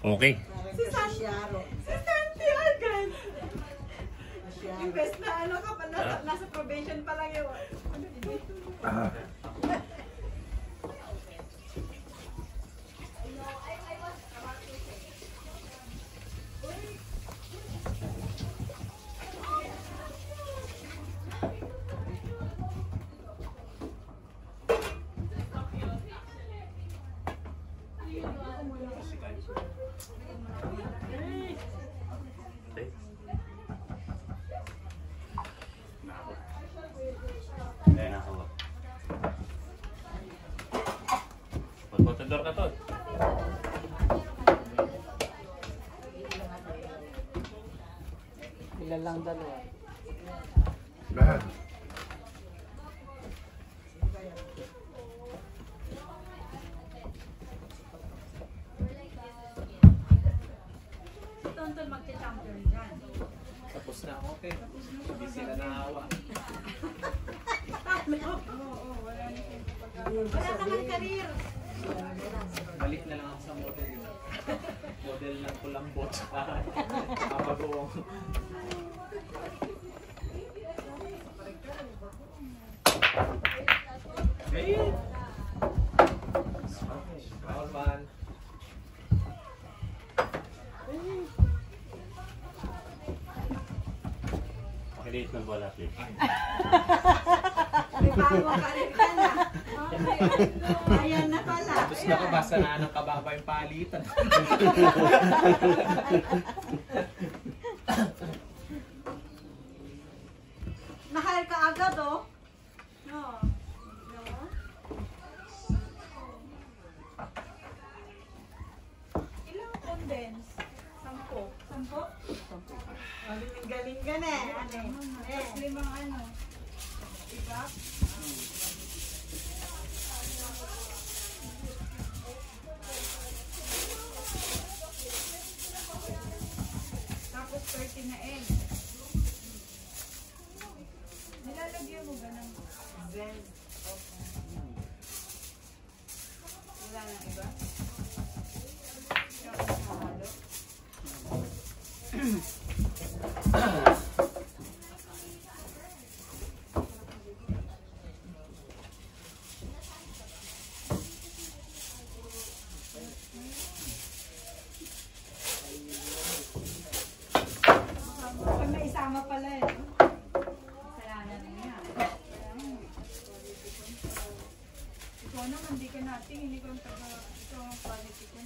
Okay. Si Santi agad. Imbes na ano ka pa, nasa probation pa lang yun. Magpotodor ka to. Ilan lang dalawa. Lahat. Tonton magka-champion dyan. Tapos na, okay. Hindi sila naawa. Wala naman karir. Balik na lang ako sa model. Model ng kulambot. Kapagoong. Hey! Bawal man. Pakiliit ng bola, please. May bagong karir ka na. Ayan na pala. Tapos nakabasa na ng kababa yung palitan. Nahal ka agad oh. No. Ilang condense? 10. 10? Galing ka na eh. Tapos 5 ano. Diba? Tapos 30 na egg. Nilalagyan mo ba ng zen? Wala na iba? Pag may isama pala eh. Kasalanan mo yan. Ikaw naman, hindi ka natin. Hindi ko ang taga, ito ang quality ko.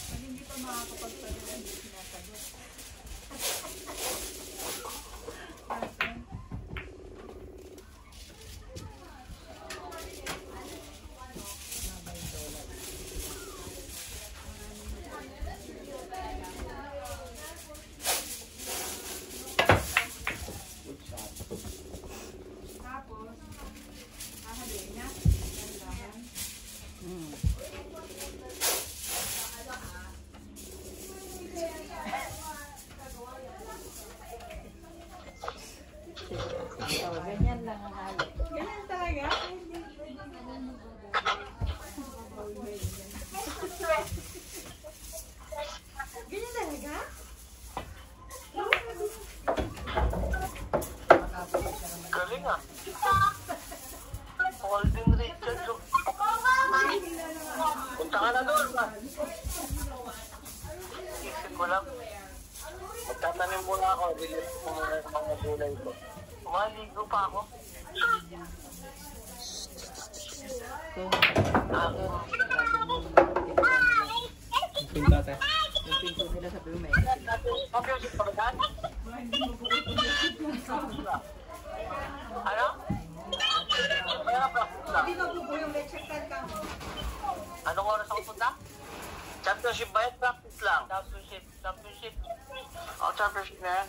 Pag hindi pa makakapagpagod, hindi sinasagot. Tapos, hahaluin niya. Dahan-dahan. Ganyan lang ang halo. Ganyan talaga? Ganyan talaga? Galing ah. Holding Richard. Punta ka na doon ba? Isip ko lang. Magtatanim muna ako. Release ko muna yung mga gulay ko. Maligo pa ako. Pinta tayo. Yung pinto nila sa Pumay. Mapiyosip pa ba? Ano? Kaya na practice na. Hindi mabubuo yung leche plan ka mo. Anong oras ako punta? Championship ba yan? Practice lang. Championship. Oh, championship na yan.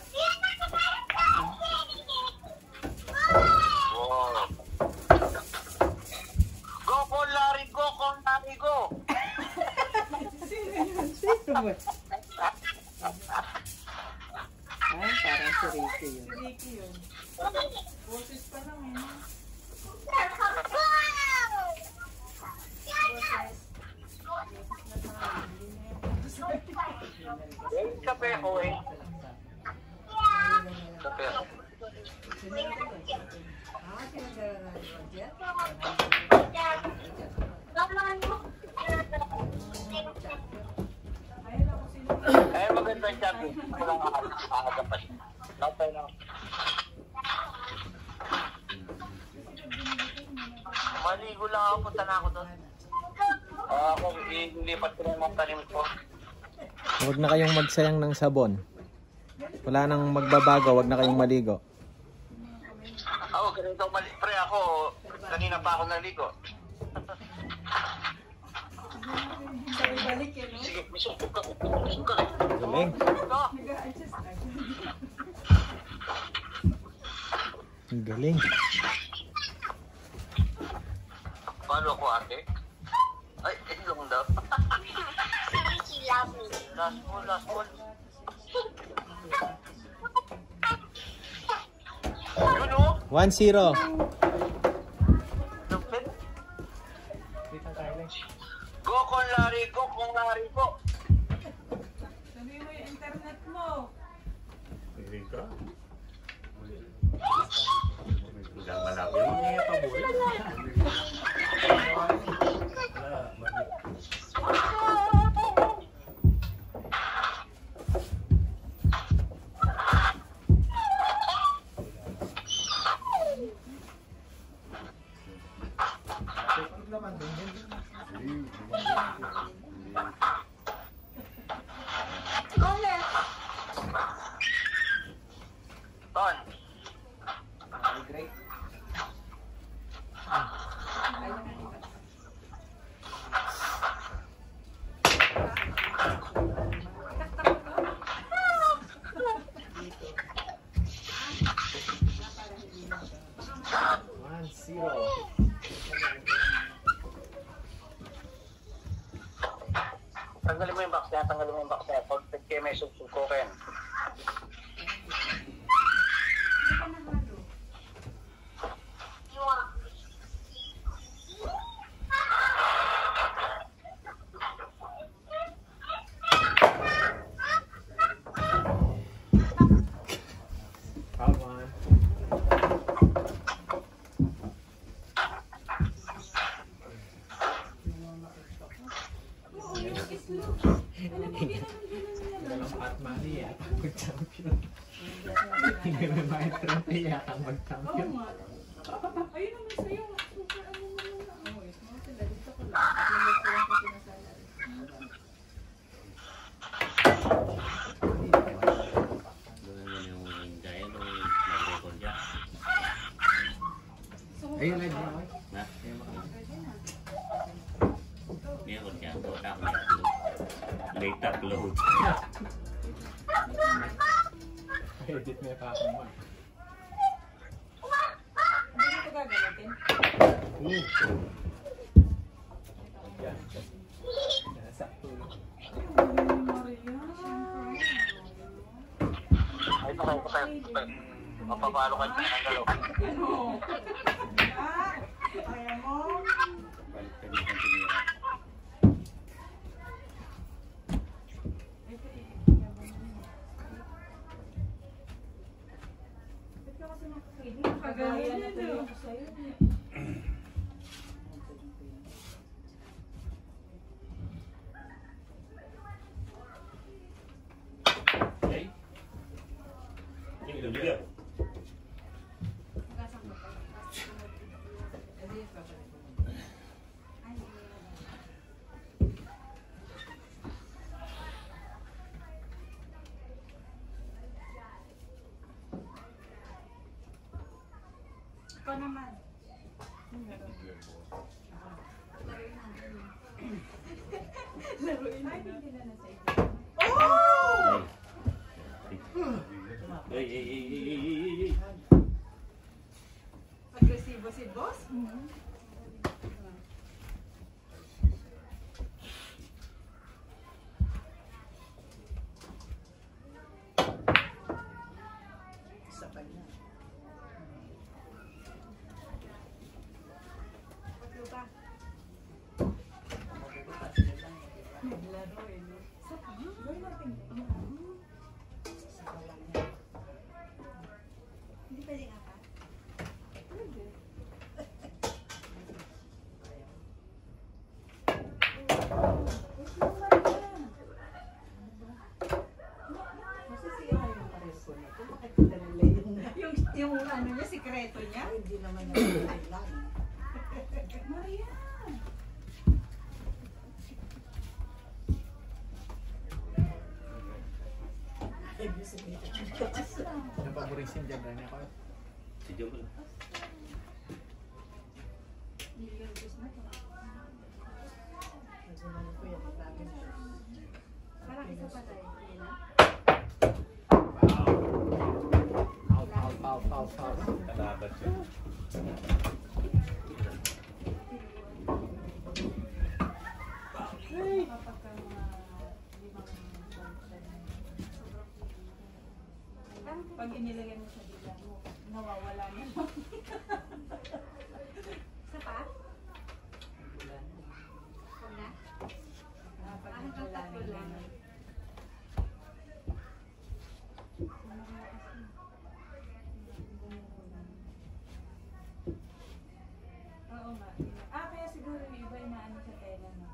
Wow. Go, Con Larry, go, Con Larry, go. Ay, parang si Ricky yun. Ricky yun. Boses pa lang eh. Kape ko eh. Kape. Ay, maganda yung sabi. Walang aaga pa siya. Nakapay na. Maligo lang ako, punta na ako doon. Ako, ilipat ko ng mga tanim ko. Huwag na kayong magsayang ng sabon. Wala nang magbabago, huwag na kayong maligo. Ako, ganito pre ako. Kanina pa ako naligo. Balik eh, no? Sige, misukok ka. Misukok ka. Galing. Nag-a-adjust agad. Ang galing. Paano ako ate? Ay, ilong daw. Last ball, last ball. Yun o? 1-0. Lupit. Go, Con Larry, go, Con Larry, go. Sabi mo yung internet mo. Piling ka. Wala malapit. Mga paboy. Ton. Tanggalin mo yung box niya, tanggalin mo yung box niya. Pag kayo may susukokin. Oo nga. Ayun naman sa'yo. Super ano mo naman. Oo, small sila. Dito ko lang. Tatlong ko lang kasi nasala. Doon naman yung giant o mag-record niya. Ayun, live na ako. Na? Meron niya. Wala akong i-upload. Late upload. Edit na pa ako mo. Hindi ko gagamitin. Sakto. Ay, patay, patay, patay. Mapapalo ka dyan ang galaw. Ano? Ah, kaya mo? Balik ka din ang tinira. Kagaya na tuloy ako sa'yo. Okay? Yung ilubigyan. Ikaw naman. Laruin na. oil. Gawin natin. Hindi pwede nga pa? Pwede. Yung ano niya, sikreto niya? Hindi naman nagkailan. Maria! Yung paborisin dyan, Rani ako. Si Jobel. Parang isa pa tayo. Pow. Kalabat siya. Pag inilagay mo sa dila mo, nawawala na lang. Isa pa? Huwag na? Pag hanggang tatlo lang. Oo nga. Kaya siguro yung iba na ano sa tela, no?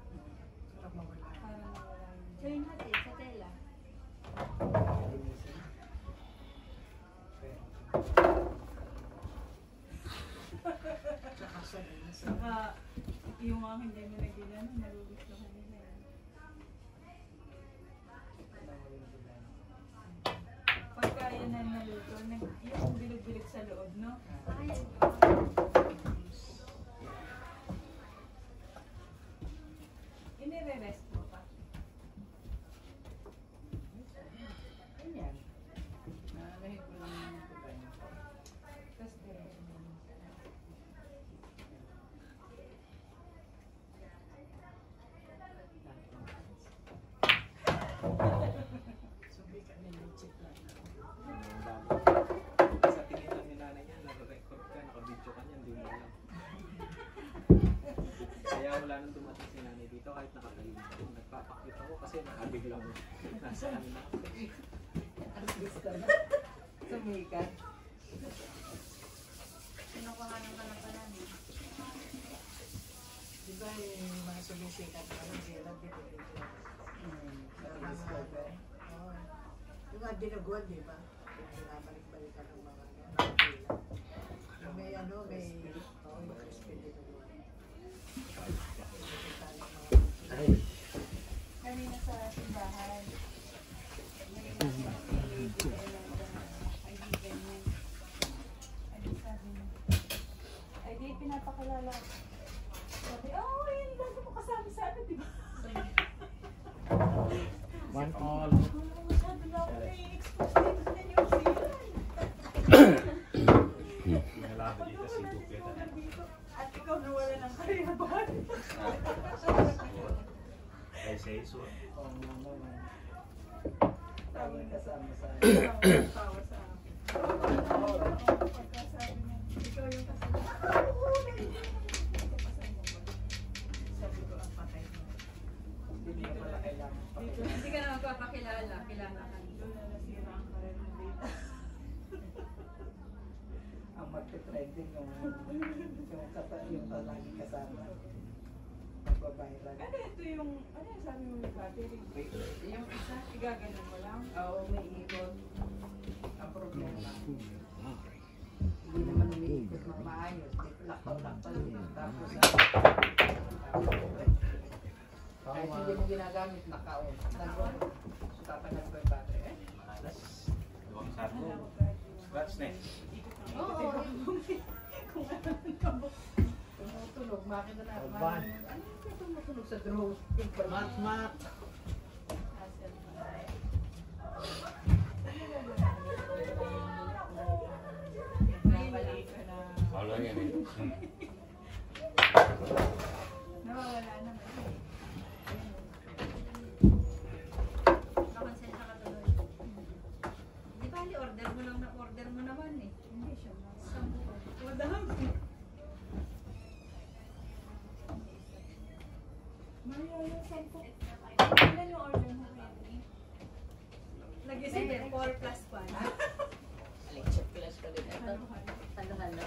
Para mawala yun. Join natin sa tela. Saka, yung mga hindi mo nagilano, nagugustuhan nila yan. Pagka yan na naluto, yung bilog-bilog sa loob, no? Inire-rest mo pa. Ayan. Nalahit ko lang yung kubay. Tapos Subikan nila yung check lang. Sa tingin lang ni nanay niya, nag-record ka, naka-video ka niyan, hindi mo alam. Kaya wala nang dumating si nanay dito kahit nakatalim ako. Nagpapakita ko kasi nakabiglang nasa ano na. Ang gusto na. Sumikat. Kinukuhanan ka na pa namin. Di ba yung mga sumisikat na lang sila dito dito? Discover. Oo. Yung nga dinuguan, di ba? Yung binabalik-balikan ng mga ano. May ano, may crispy dinuguan. Kanina sa simbahan. May kaibigan niya. Ay, sabi niya. Ay, di pinapakilala. Sabi, yun lagi mo kasama sa ano, di ba? One all. Masyado na ako na-expose dito sa New Zealand. Nalaban dito si Duque. At ikaw nawala ng karyaban. Ay, sa iso. Oo naman. Sabi Tawag niya kasama sa tawa sa akin. Pagkasabi niya, ikaw yung kasama. Sabi ko, ang patay mo. hindi na pala kailangan. Hindi ka na magpapakilala, kilala ka. Doon na nasira ang karir mo dito. Ang magte-trending yung palagi kasama. Magbabiral. Ano ito yung, ano yung sabi mo yung battery? Yung isa, igaganon mo lang. Oo, may ikot. Ang problema. Hindi naman umiikot ng maayos. Laktaw-laktaw yun. Tapos, kahit hindi mo ginagamit, naka-on. Tatagal ko yung battery. Malas. Luwang sarko. Scratch na eh. Oo. Kung ano nang Tumutunog, makina na. Oban. Ano yung tumutunog sa drone? Mat. Wala yan eh. Nawawala naman. Nakonsensya ka tuloy. Di ba, order mo lang na order mo naman eh. Hindi siya. Madami. Maria, yung cellphone. Ilan yung order mo, Wendy? Nag-isip eh, 4 plus 1. Electric flash ko din. Ito. Halo-halo.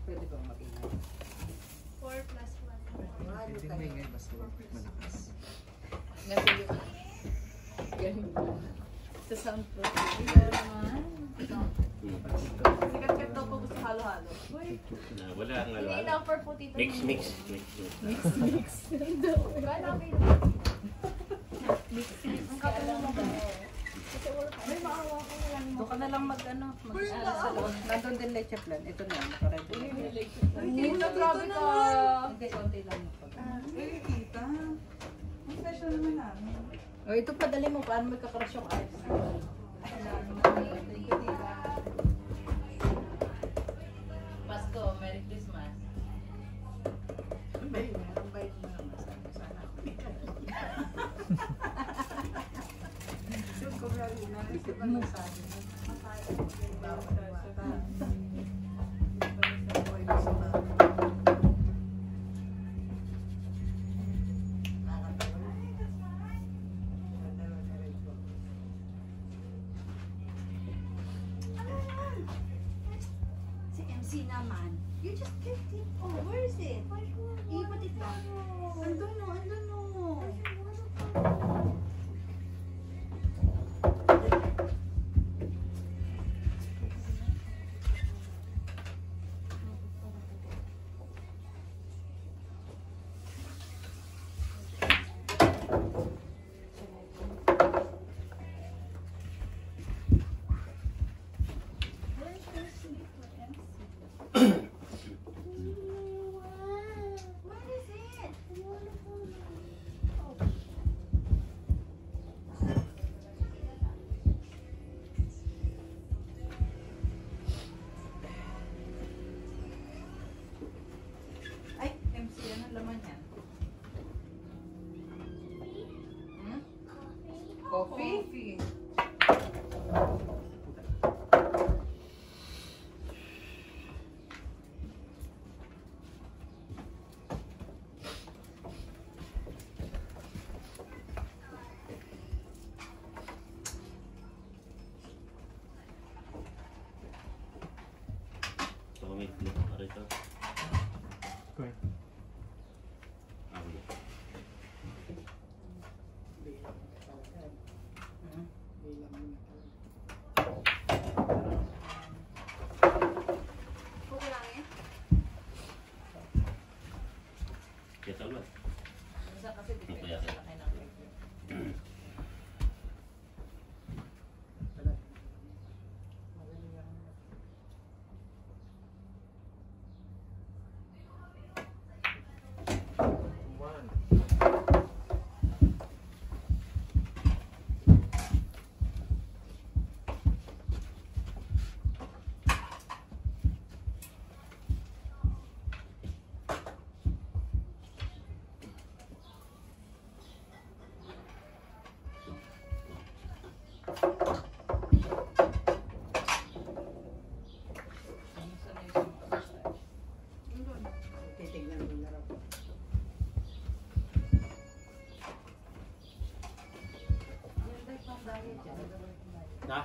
Pwede bang mag-ingay? 4 plus 1. Mahalo Pwede tayo. maingay basta malakas. Kasi yung... Ganun lang. Sa soundproof. Sikat-kat daw po gusto halo-halo. Uy, Wala ang Hindi alala. in-offer po tito. Mix. gano'n okay Ang kapal mo ba? May maawa ko na lang mo. Doon ka na lang mag-ano. Mag-aral sa loob. Nandun din leche plan. Ito na. Para din. Hindi na grabe ka. Hindi, konti lang. Uy, kita. Ang special naman namin. O, ito padali mo. Paano magkakrush yung ice? Pasko, Merry Christmas. May merong bait mo naman. Sana ako. Yung kumari na, kasi ba nasabi mo? Bawal bata. Boy, gusto ba? Nakakatawa. Nadala na rin po. Si MC naman. You just kicked it. Oh, where is it? Ipot it lang. Andun no, andun no. Ay, MC, anong laman yan? Hmm? Coffee? Tumit mo rito. Okay. Kukulangin? Kita ba? Minsan kasi depende Kaya- sa laki ng cake. Minsan na yung massage. Titignan mo na raw. Yan tayo pang diet yan. Na?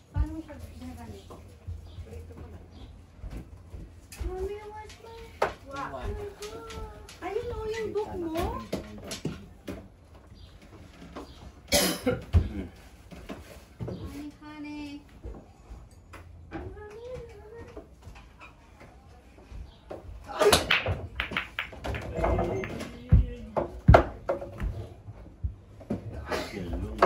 Paano mo siya ginagamit? Mami, watch mo. Wow. Ayun o, yung book mo. Honey, honey. Silong.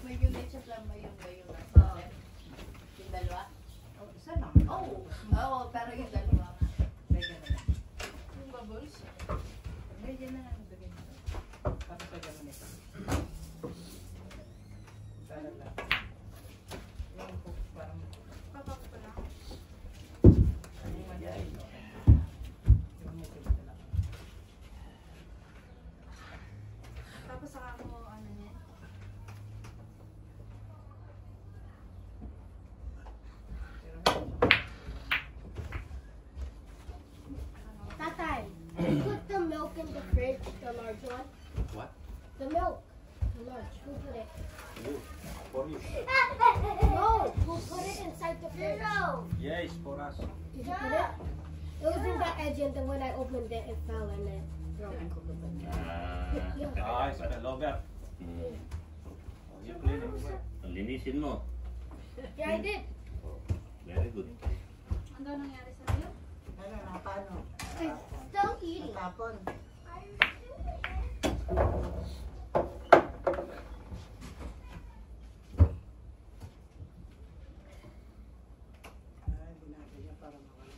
May yung leche plan ba yung nasa? Yung dalawa? Oh, isa lang. Oo, pero yung dalawa nga. for you. No, we'll put it inside the fridge. Yes, for us. Did you put it? It was in the edge, and then when I opened it, it fell in it. Ah, spell over. You clean it. Linisin mo. Yeah, I did. Very good. Ano daw nangyari sa iyo? Ano, napano? It's still eating. Tapon. Ay, ginagawa niya para mawala.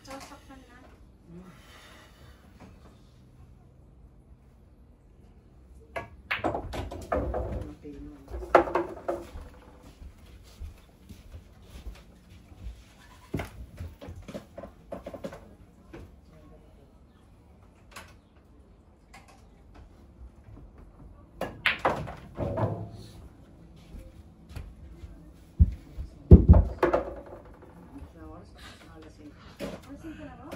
Sasaktan na. Mapino. Asin ka na ba?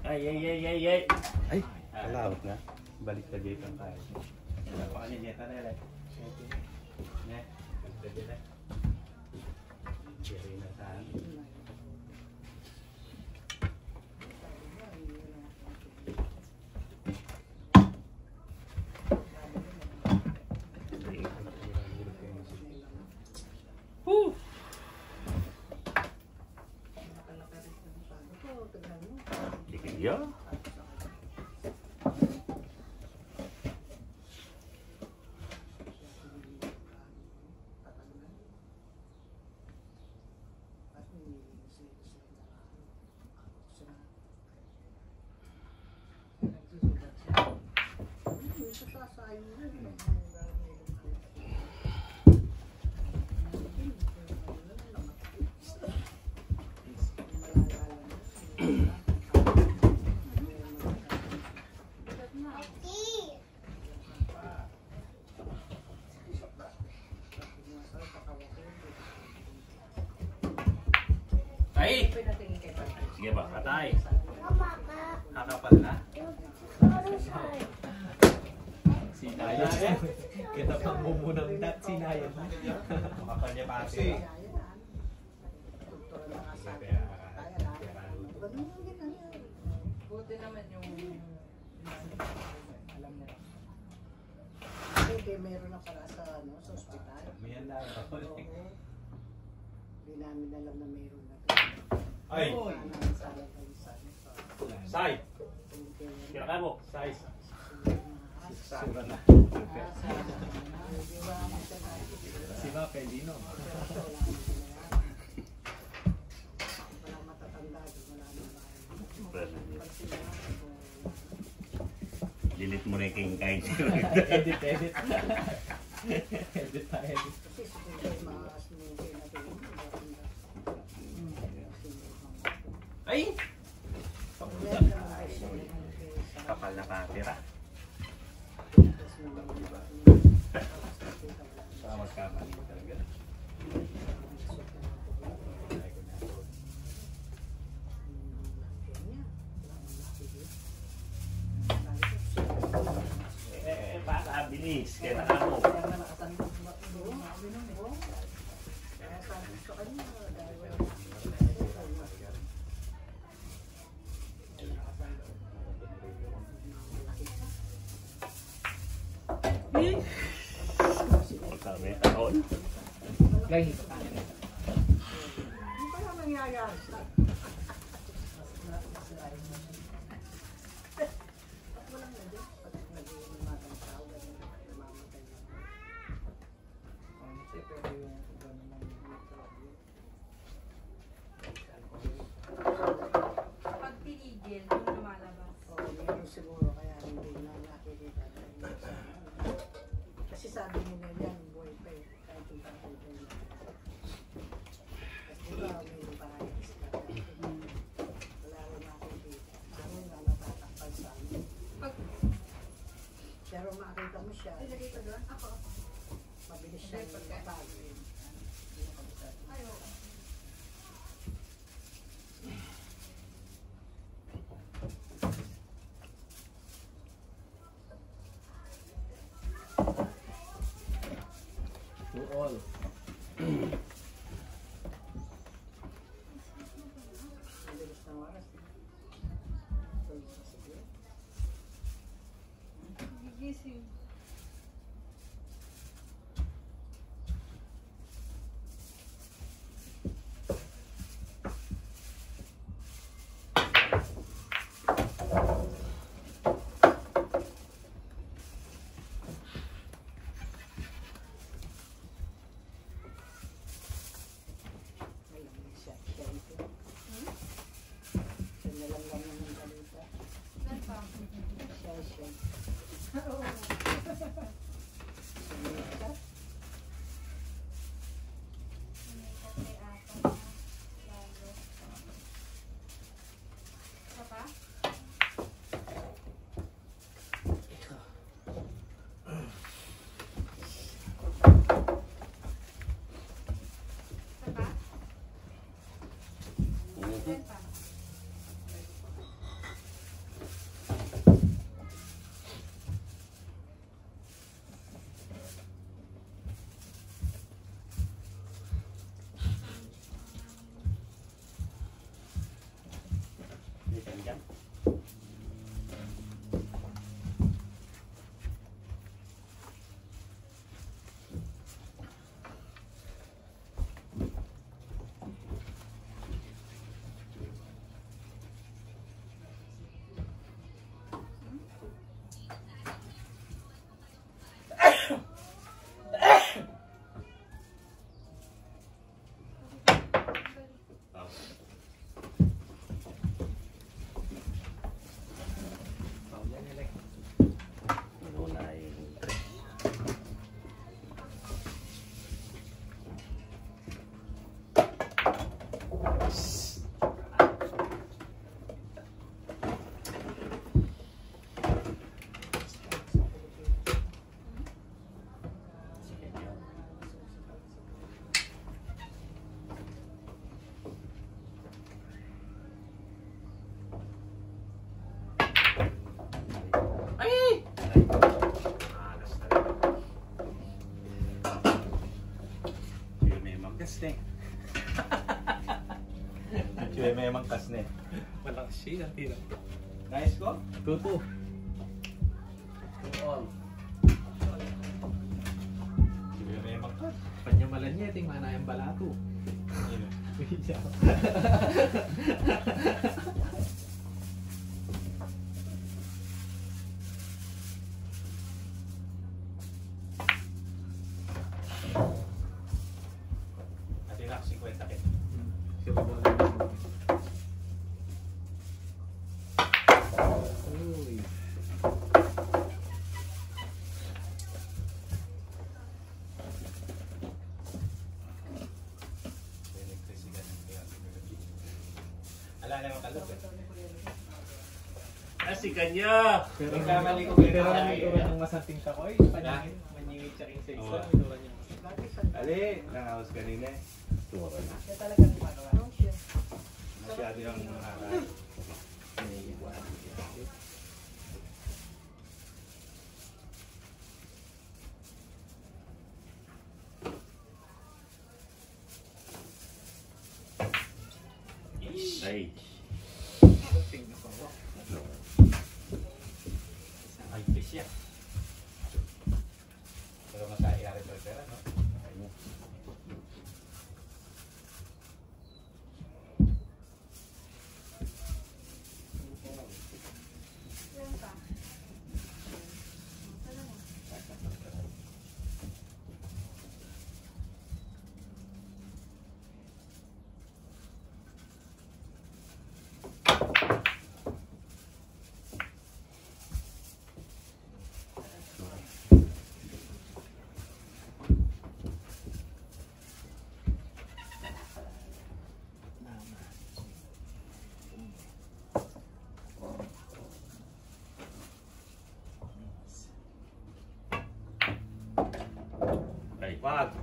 Ay. Ay, kalawat na. Balik na dito ang kaya. Napakanin niya ka na rin. Ne, balik na dito. Jerry na saan. Yeah. Ay! Sige ba, katay. Kakapal na. Sinayan. Kita pang mumunang dat, sinayan. Makapal niya pati. Buti naman yung alam mo. Hindi, meron na pala sa ospital. May handa. Oo. Hindi namin alam na meron na. Ay! Sai! Kira mo. Sai. Sura na. Si Ma Pelino. Wala matatanda, wala naman. Delete mo na yung king kain. Edit. Edit pa, edit. Kasi siguro mga smoke na pinag-iba. Ay! Kapal na katira. Saka magkamali talaga. Para bilis. Kaya nakamo. Kaya sabi sa kanya, dahil Lagi ka pa. Hindi pa lang nangyayari sa Pag tinigil, kung lumalabas. Oo, yun yung siguro kaya hindi na nakikita na yun sa kasi sabi nila yan, buhay pa eh, kahit yung tatay ko yun. Kasi diba, may parayas ka. Wala rin nakikita. Ano nga natatakpan sa amin. Pero makita mo siya, Ilagay ko doon? Ako. mabilis siya magpapagod. Ayaw. To all. Mabilis ng oras. Tulog na siguro. Gigising. Alam mo siya, siya ito. Siya na lang naman ng balita. Saan pa? Siya. Oo. Siya. Sumikat kay Ata na. Lalo. Isa pa? Isa pa? Saan pa? Dito dyan. Paulan nila. Unahin. Sige yun. Malas talaga. Siya may mangkas na eh. Siya may mangkas na eh. Walang siya. Tira. Nice ko? Tuto. To all. Siya may mangkas. Panyamalan niya, ting mana yung balato. Yun. At yun ako 50 kit. Siya ba lang? Uy. Ala na yung kalot eh. Ah, si kanya! Pero Nagkamali ko pero kaya. ang ituran ng masanting ka ko, paningin, maningit siya king sa isa, Oo. ituran niya. Lagi sa Ali, nangawas kanina eh. Turo na. siya talagang ano siya. Masyado yung nakaka... Ay. Tingnan ko ako. Ay, fish yan. Pero masaya rin sa pera, no? Wag.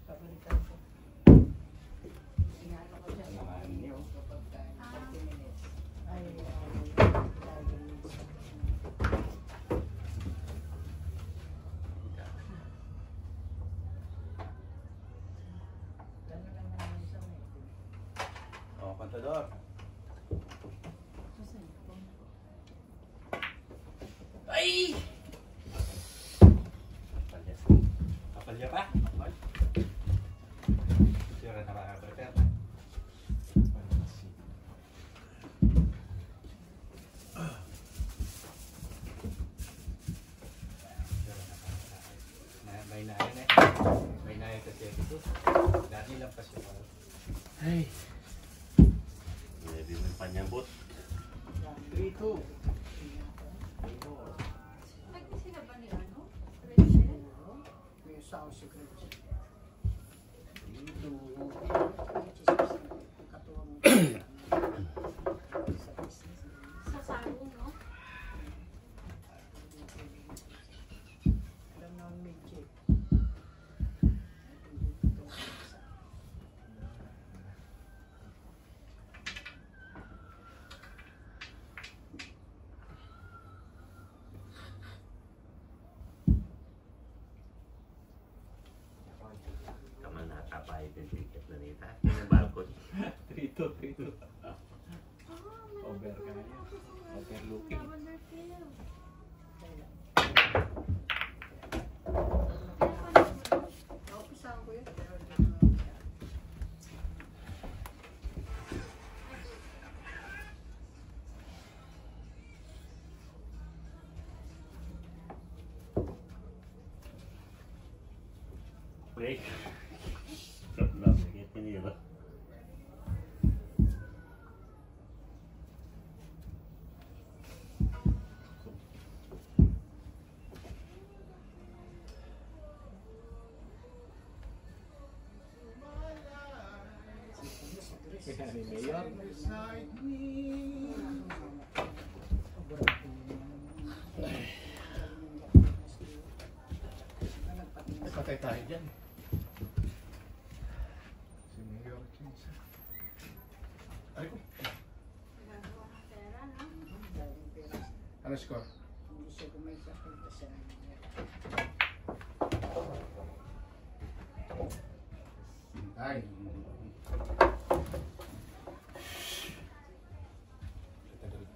Pabalikan ko. Inano ko siya. Naman niyo. Kapag 30 minutes. Ay, lagi minutes. Gano'n lang naman yung isang eh. Oh, Contador. Ay! Kapalya. Kapalya pa? Ay. Sira na makaka-prepare. May nayan eh. May nayan kasi ito. Dati lang pa siya. Ay. Maybe may panyabot. 3-2. Nag-isa na ba ni ano? Rachel? May sound secret siya. Katuwang sa business. Sa salon, no? Alam na ang medyo. Kaman nakapahit yung ticket na nita. Yung balcony. 3-2. Over ka na yan. Overlooking. Naupisahan ko yun, pero hindi ko na. Break. Stop lang. Sige, pinira. Kaya ni Mayor. Patay tayo dyan. Si Mayor Kinsa. Ay ko. Nagagawa ng pera, no? Dahil pera, Ano score? hindi siya kumita punta sa Ay.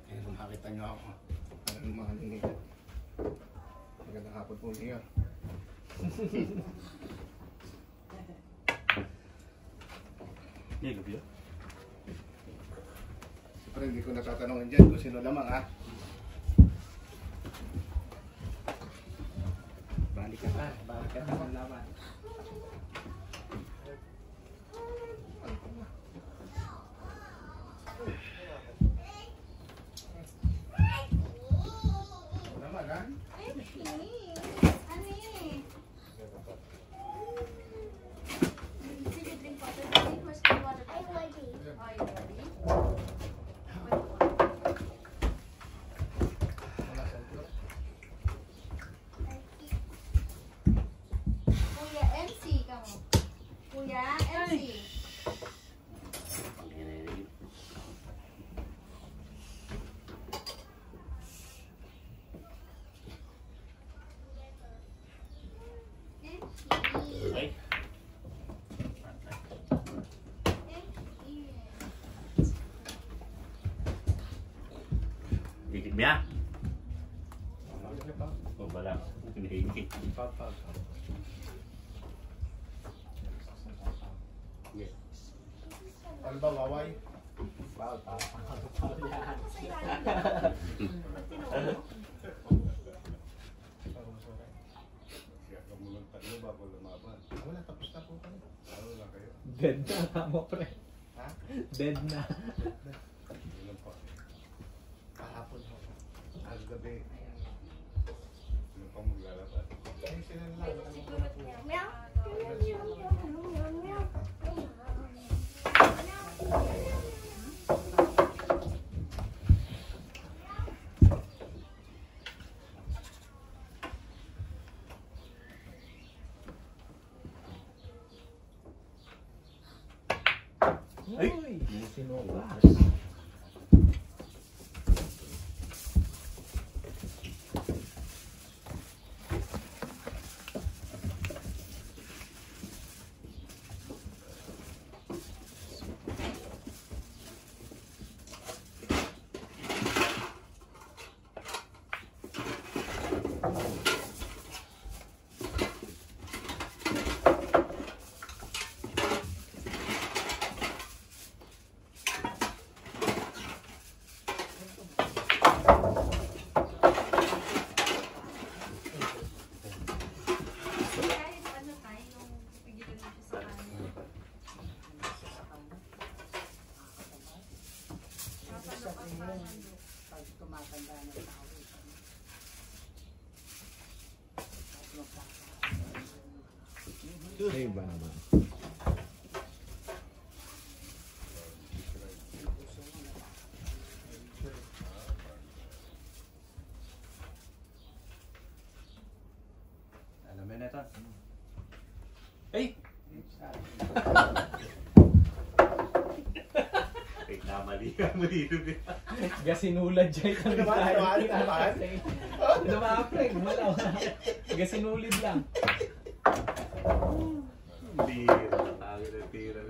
Kaya makakita niyo ako. Ano yung mga nilita. Magandang hapon po niyo. Hindi, gabi. Siyempre hindi ko natatanungin dyan kung sino lamang ha. Balik ka na. Balik ka na ng laban. Naman ha? Ay, ano eh? Sige, drink water. Drink first the water. Ay, ready. Are you ready? Wala sa ulo. Kuya MC, kamo. Kuya MC. Ay. Dikit niya. O bala. Hinihingi. Ano ba, Waway? Foul pa. Wala, tapos na po kami. Dead na mo, pre. Ha? Dead na. Yun po. Kahapon ho. Ang gabi. Ano pang maglalabas? Ay, sila na lang. Ano po na po? Meow. Meow, meow, meow, meow. Ay! Uy, sinulas. Kahit ano tayo, yung pigilan natin sa kanin. Sa tingin, pag tumatanda ng tao. Ay, iba naman. Alam mo na ito. Ay! Wait, namali ka mo dito. Gasinulad dyan yung Naman, naman. Lumapre, gumalaw. Gasinulid lang. Tira. Tangin na tira.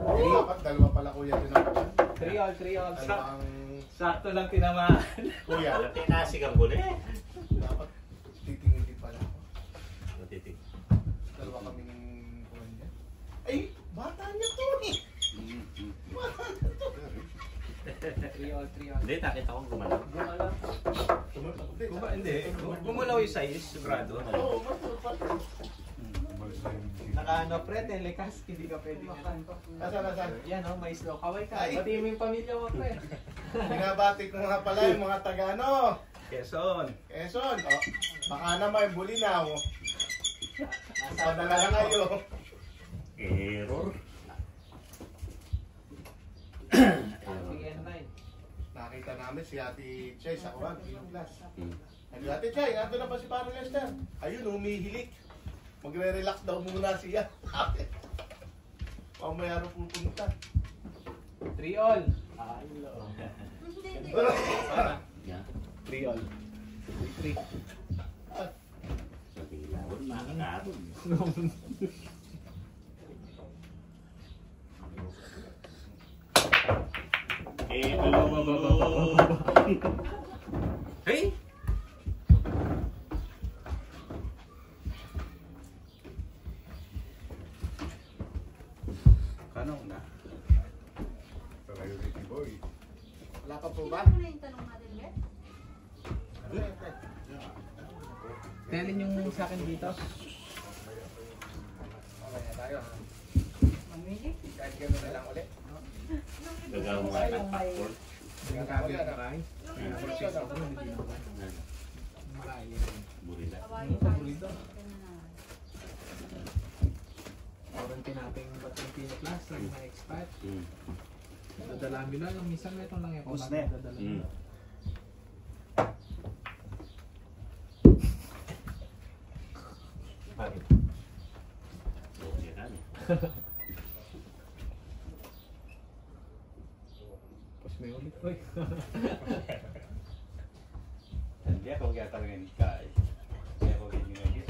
Dapat dalawa pala kuya din ako. 3 all, 3 all. Dalawang Sakto lang tinamaan. kuya. Alam, tinasig ang muli. Dapat titingin din pala ako. Matitig. Dalawa kaming kuwan dyan. Ay! Bata niya to eh! Bata niya to! 3 all, 3 all. Hindi, nakita ko gumalaw. Gumalaw. Hindi. Gumalaw yung size, sigurado. Oo, matupat. Nakaano pre, telecast, hindi ka pwede ganun. Nasaan? Yan oh, may slow. Kaway ka, Ay. pati mo yung pamilya mo pre. Binabati ko nga pala yung mga taga ano. Quezon. Quezon. Oh, baka naman Bulinaw. Padala lang kayo. Error. Bigyan na yun. Nakita namin si Ate Chay sa kuwan, Pinong Plus. Hmm. Sabi, Ate Chay, nandun na ba si Parang Lester? Ayun, humihilik. Magre-relax daw muna siya. Mamaya rin pupunta. 3 all. Ay, lo. Yeah. 3 all. 3. Sabi nila, makakaroon. Hey! Kanong na? Priority boy. Wala pa po ba? Ano na yung tanong natin, Bet? Telin yung sa akin dito. Okay na tayo. Mamili. Kahit gano'n na lang ulit. Gagawin mo nga ng passport. Sinasabi na kain. Burila. Kawain Ano, tayo. burrito? Ganun na. Parang tinaping ba't yung pinaplas ng mga expat. Hmm. Dadalami lang. Yung minsan ito lang yung Post na. dadalami Hmm. lang. Okay na. Tapos may ulit. Uy. Hindi ako magkatawin ka. Hindi ako ginagit.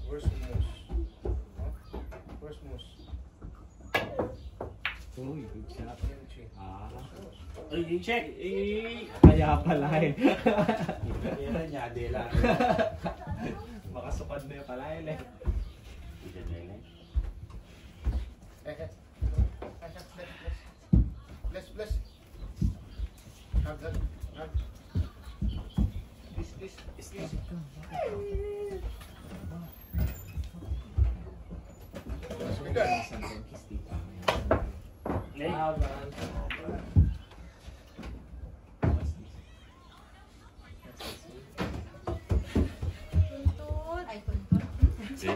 Where's the moose? Huh? Where's moose? Uy, good shot. Ah. Ay, check! Kaya pala eh. Kaya niya, dela. Makasukad na yung pala eh. Bless. Have that. Tuntun. Ay, tuntun. Si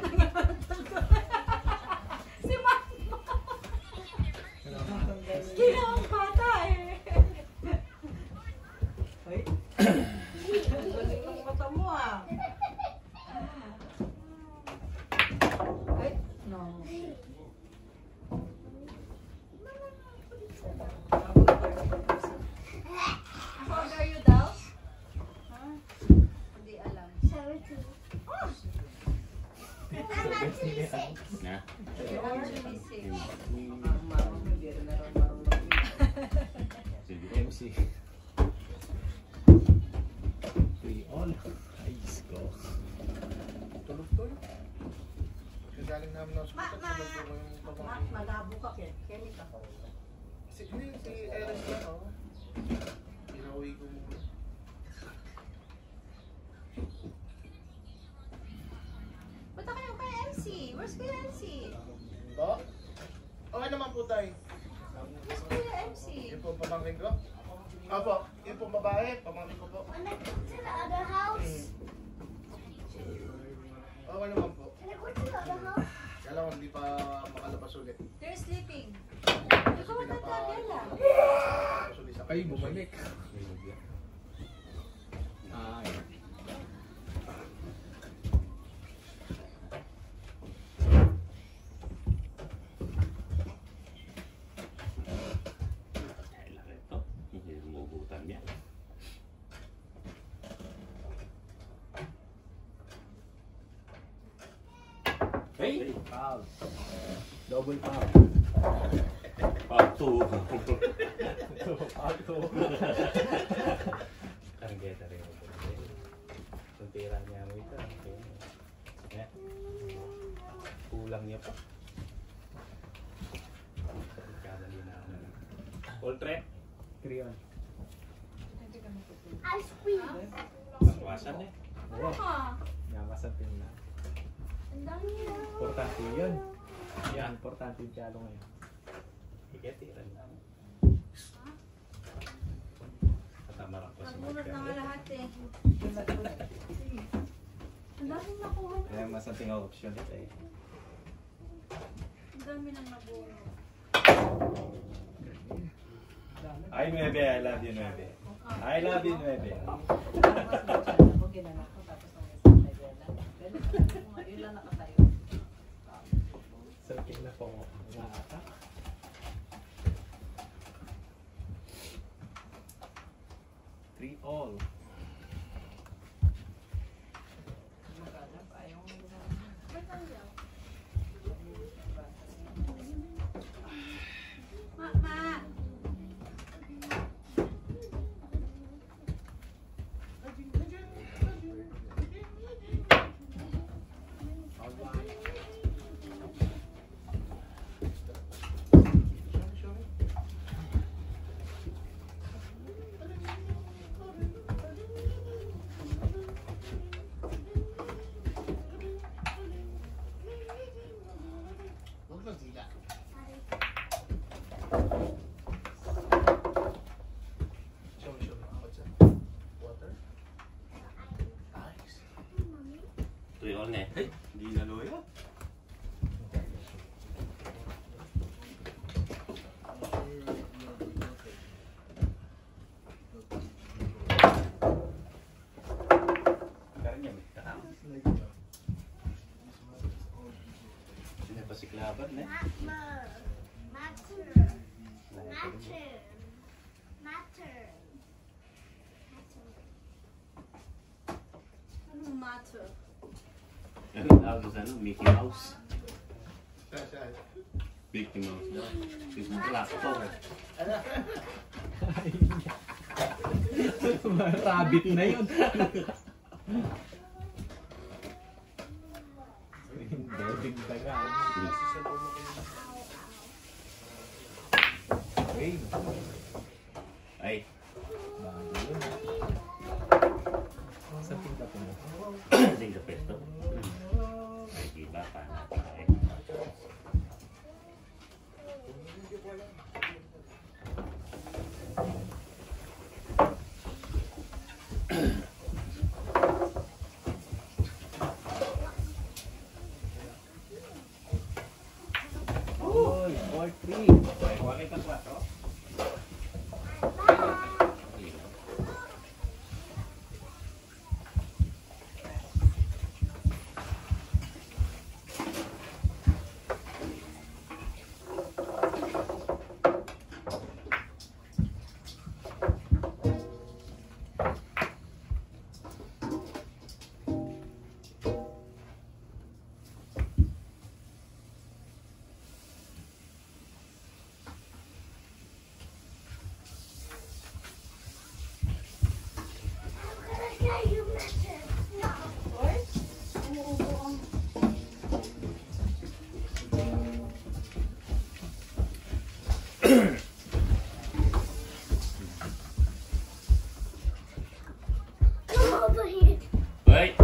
Si Mama. Ginawang bata eh. Ay. Ang galing ng mata mo ah. Ay, no. How old are you daw? Huh? Hindi alam. 17. na. Actually, six. Ang mama mo, hindi rin naroon marunong. Sige. MC. 3 all. Ayos ko. Tulog-tulog. Kagaling namin ng hospital, tulog ko yung pamangkin. Malabo ka, Kemika. Si Ellen yan, oh. Pinauwi ko muna. Punta kayo kay MC. Where's Kuya MC? Ba? Okay naman po tayo. Where's Kuya MC? Yun po pamangkin ko. Opo, yun po babae, pamangkin ko po. When I go to the other house, Okay naman po. can I go to the other house? Kaya lang hindi pa makalabas ulit. They're sleeping. Ikaw ang natagala. Makalabas ulit sa Ay, bumalik. Ay. Ay, laki ito. Hindi lumubutan niya. Hey! Foul. Double foul. Part 2. Foul to. Targeta rin ako. Suntira niya mo ito. Ya. Kulang niya pa. Kamali na ako. All trap. 3 on. Ice cream. Pangwasan eh. Wow. Namasatin na. Ang dami na. Importante yun. Yan, importante yung tiyalo ngayon. Sige, tira na. Katamaran ko si Nagbunot na nga Mark. lahat eh. Ang dami nakuha na. Kaya masating option ito eh. Ang dami nang nabunot. Ay, 9. I love you, 9. I love you, 9. Ako ginala ko tapos ang isang nagela. Yun lang nakatayo. Sarking na po mo. Nakaka. 3 all. Maghanap, ayaw mo Mama! Huwag na sila. Show me, what's that? Water? Ice. 3 all na eh. Hindi na loyo. Karanya magtaka. Sino pa si Klaban eh? Matter. Anong matter? Ano tawag sa ano? Mickey Mouse. Siya. Mickey Mouse daw. Yung tractor. Rabbit na yun. Debing taga. Rain. Ay, Bago yun. 5 peso. Ay, iba pa na eh. Uy, 4-3. Wala ka 4. Wait.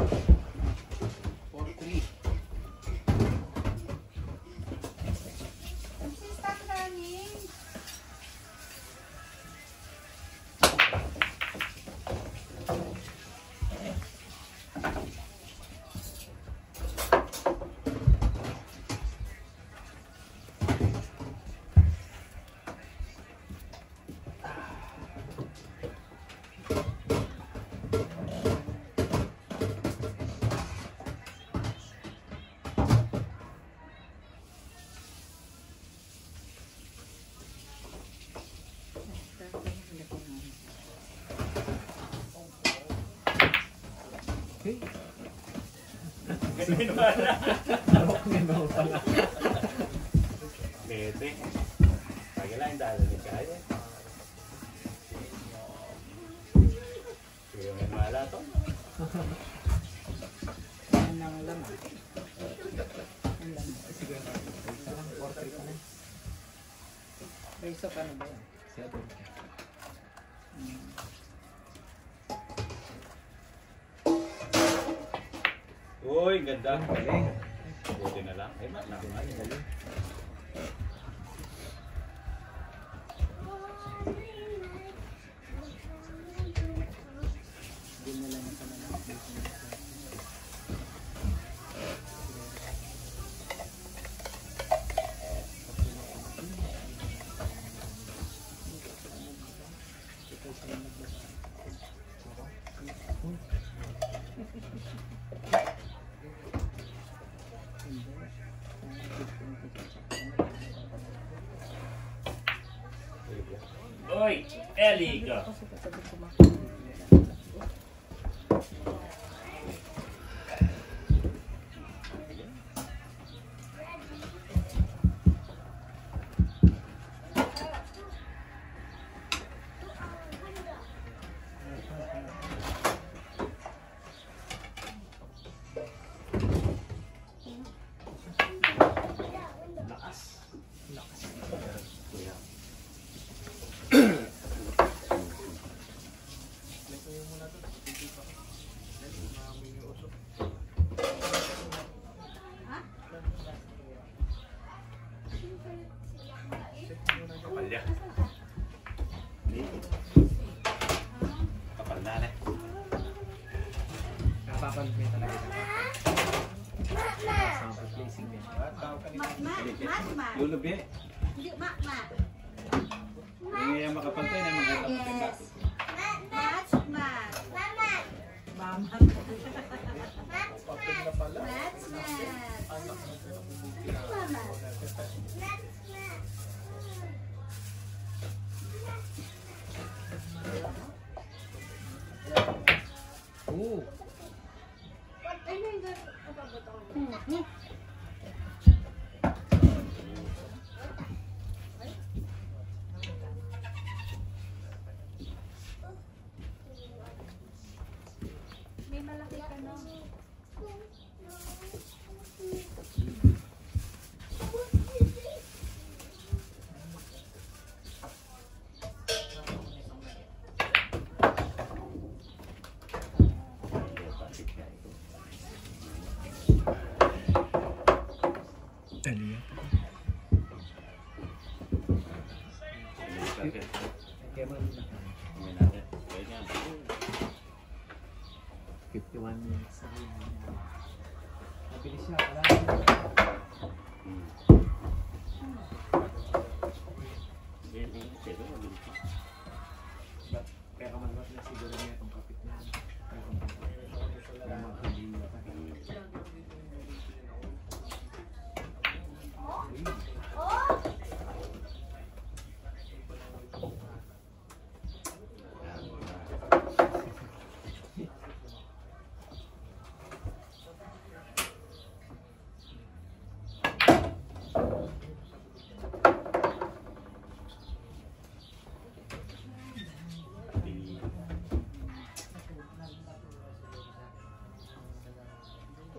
4-3. Stop running. Ganun pala. Ganun pala. Bete. Pagkailangan dahil ni kaya. Kaya may mala to. Yan ang laman. Ang laman. Sige. 4-3 pa na. Reso ka na ba yan? 7. Uy, ganda. Galing. Buti na lang. Ay, mat na kumain. Dinala na ka na lang. Oi, Eliga. Kasi katabi ko makikita. Kapal niya. Kapal na na. Napapalagay talaga siya. Sample placing din. Lulubi. Hindi, mak. Hindi yan makapantay na maganda. Yes. Match, mak. Mama. Match, Ooh. May malaki ka na. Talia. Kaya man na. Hindi natin. Pwede nga. 51 minutes na rin. Mabilis siya. Wala kaya kamanwat na siguro niya itong kapit na. Kaya maghuli na pa.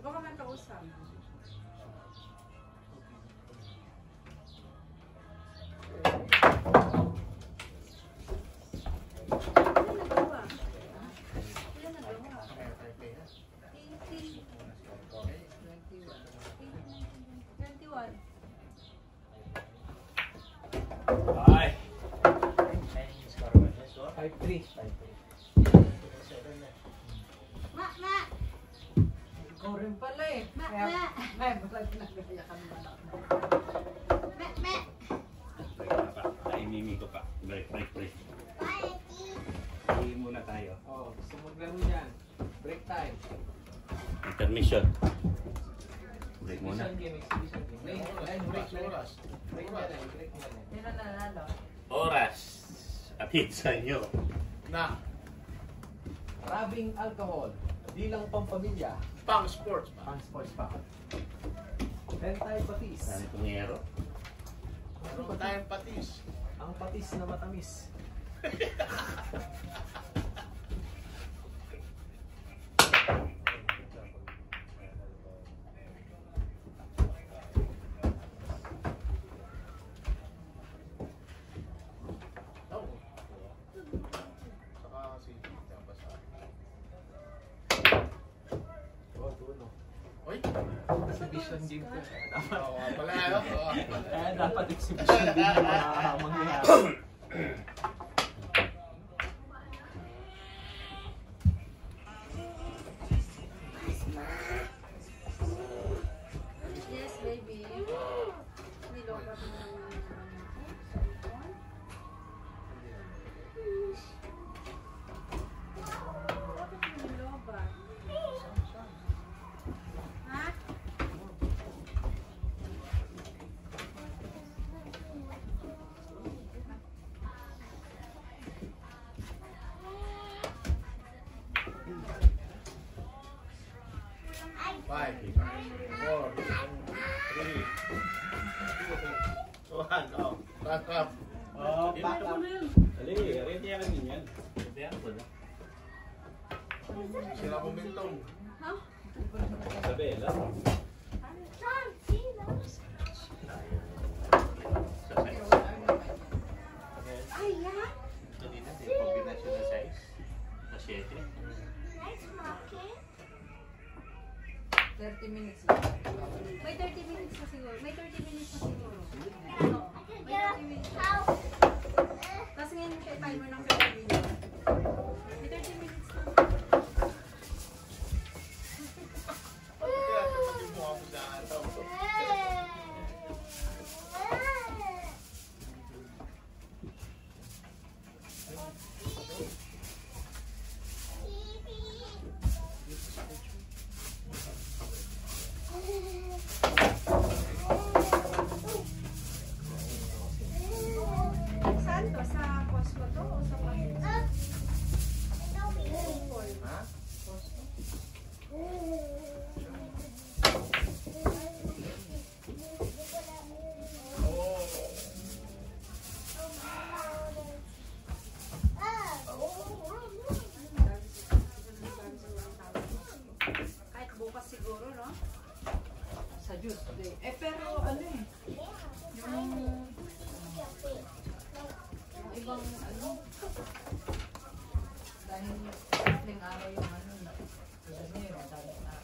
Baka may kausap. Ay! 5-3. Ikaw rin pala eh. May nagkayakan mo na. Ay, mimi ko pa. Break. Uwi muna tayo. Oh, gusto maglaro dyan. Break time. Intermission. Break muna. Exhibition game. Break oras. Break na lang. Sino nanalo? Oras. At hit sa inyo. Na. Maraming alcohol. Di lang pampamilya. Pang sports ba? Pang sports pa. Hentai patis. Saan itong hero? Ano tayong patis? Ang patis na matamis. Saka si Basta. Oh, tuno. Uy! Exhibition game ko. Dapat. Oo, pala ano? Kaya dapat exhibition game yung mga mangyayari. Yes, baby. Niloka ko naman. Bakit mo niloba? Ha? Five, 4, 3, 2, 1, oh. Back up. Oh, pack up. Dali, ready yan din yan. Hindi ako na. Sila pumentong. Sabi, lang. Sa size. Hindi na. Hindi kombinasyon na size. Sa 7. 30 minutes lang. May 30 minutes na siguro. May 30 minutes na siguro. May 30 minutes na. Tapos ngayon siya timer ng 30 minutes. May 30 minutes na. Kaya sabi mo ako sa ataw. Saan to? Sa Costco to? O sa Paris? Ha? Kahit bukas siguro, no? Sa juice day. Eh pero ano eh. Yung ibang ano. Dahil ling araw yung ano. Kasi yun, dahil na.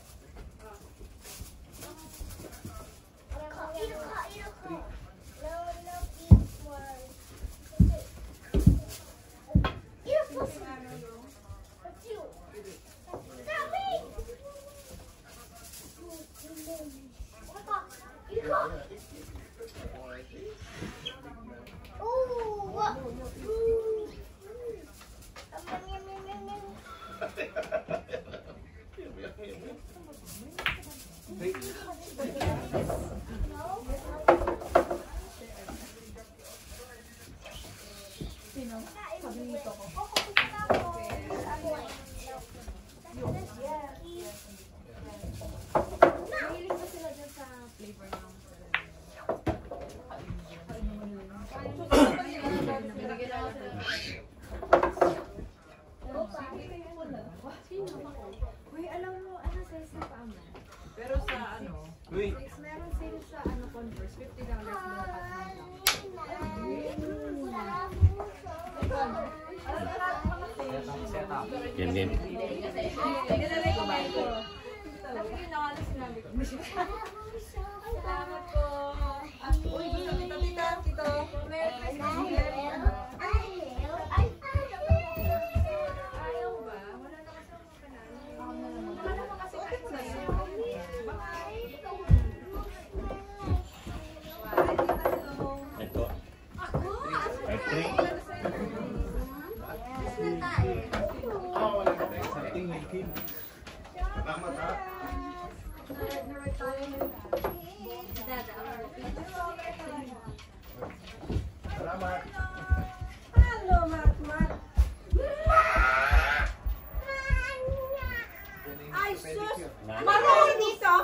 Mahilig ba sila dyan sa flavor ng Uy, alam mo, ano size na paa mo? Pero sa ano, Uy! Meron sale sa ano Converse, $50 lang at Yan din. Nilalay ko ba ito? Sabi ko na ano sinabi ko. Salamat po. Uy, tito. Merry Christmas. Ayaw ba? Wala na kasi akong panalo. Wala naman kasi ako sa'yo. Ito. Ay, three. Something like him. Salamat ha. Salamat. Hello, Mat. Ay, sus! Nanay. Marunong dito?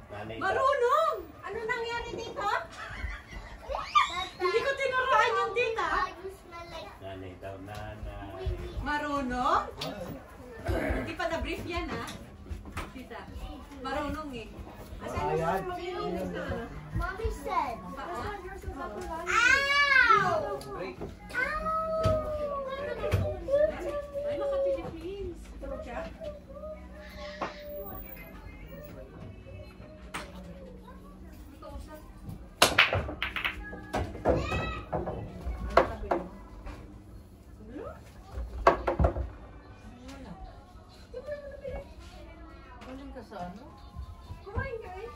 Nanay daw. Marunong! Ano nangyari dito? Hindi ko tinuruan yung tita. Nanay daw, nanay. Marunong? Hindi pa na-brief yan, ha? Tita, marunong eh. Ayan. Mommy said. Break. Ay, maka-Philippines. Tulog siya? Kausap. Kunin ka sa ano? Kumain ka eh.